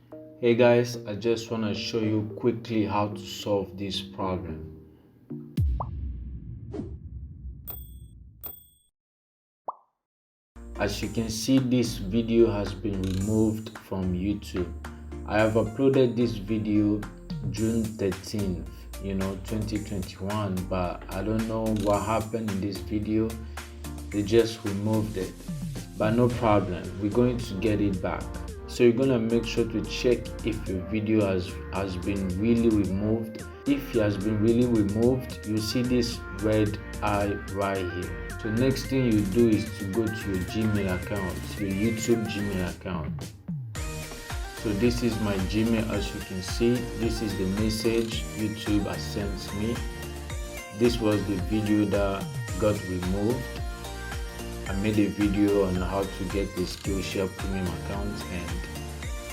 Hey guys, I just want to show you quickly how to solve this problem. As you can see, this video has been removed from YouTube. I have uploaded this video June 13th, 2021, but I don't know what happened in this video. They just removed it, but no problem, we're going to get it back. So you're gonna make sure to check if your video has been really removed. If it has been really removed, you see this red eye right here. So next thing you do is to go to your Gmail account, your YouTube Gmail account. So this is my Gmail. As you can see, this is the message YouTube has sent me. This was the video that got removed. I made a video on how to get the Skillshare premium account, and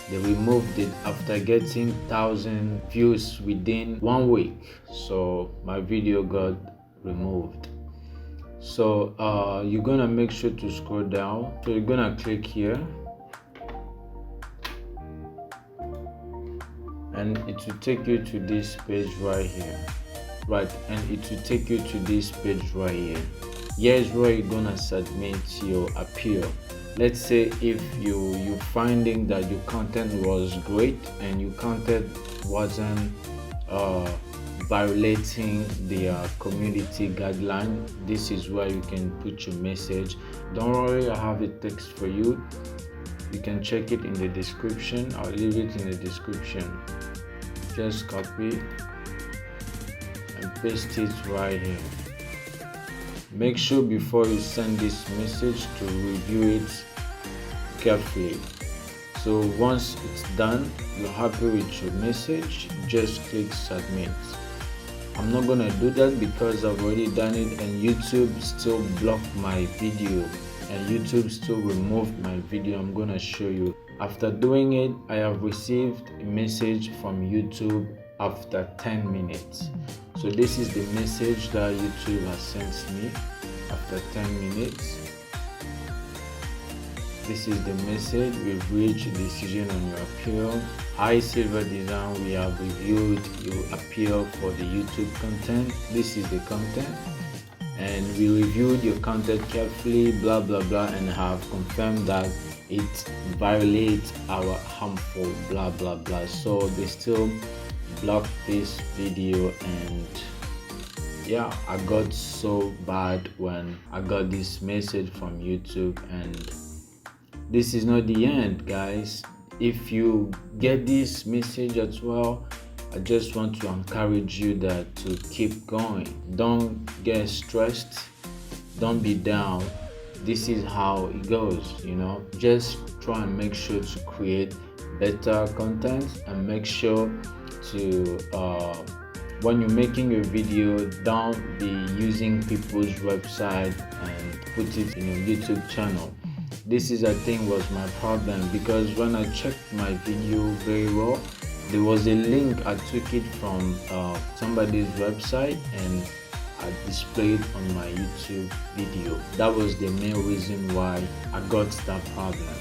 they removed it after getting 1,000 views within 1 week. So my video got removed. So you're gonna make sure to scroll down. So you're gonna click here, and it will take you to this page right here. And it will take you to this page right here. Here's where you're gonna submit your appeal. Let's say if you're finding that your content was great and your content wasn't violating the community guideline, this is where you can put your message. Don't worry, I have a text for you. You can check it in the description. I'll leave it in the description. Just copy and paste it right here. Make sure before you send this message to review it carefully. So once it's done, you're happy with your message, just click submit. I'm not gonna do that because I've already done it, and YouTube still blocked my video and YouTube still removed my video. I'm gonna show you. After doing it, I have received a message from YouTube after 10 minutes. So this is the message that YouTube has sent me after 10 minutes. This is the message: we've reached a decision on your appeal. Hi Silver Design, we have reviewed your appeal for the YouTube content. This is the content, and we reviewed your content carefully, blah blah blah, and have confirmed that it violates our harmful blah blah blah. So they still blocked this video, and yeah, I got so bad when I got this message from YouTube. And this is not the end, guys. If you get this message as well, I just want to encourage you that to keep going. Don't get stressed, don't be down. This is how it goes, just try and make sure to create better content, and make sure to when you're making your video, don't be using people's website and put it in your YouTube channel. This is, I think, was my problem, because when I checked my video very well, there was a link. I took it from somebody's website and I displayed on my YouTube video. That was the main reason why I got that problem,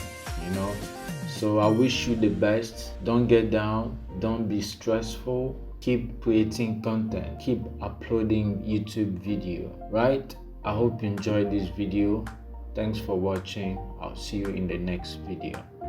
So I wish you the best. Don't get down, don't be stressful. Keep creating content, keep uploading YouTube video, right? I hope you enjoyed this video. Thanks for watching. I'll see you in the next video.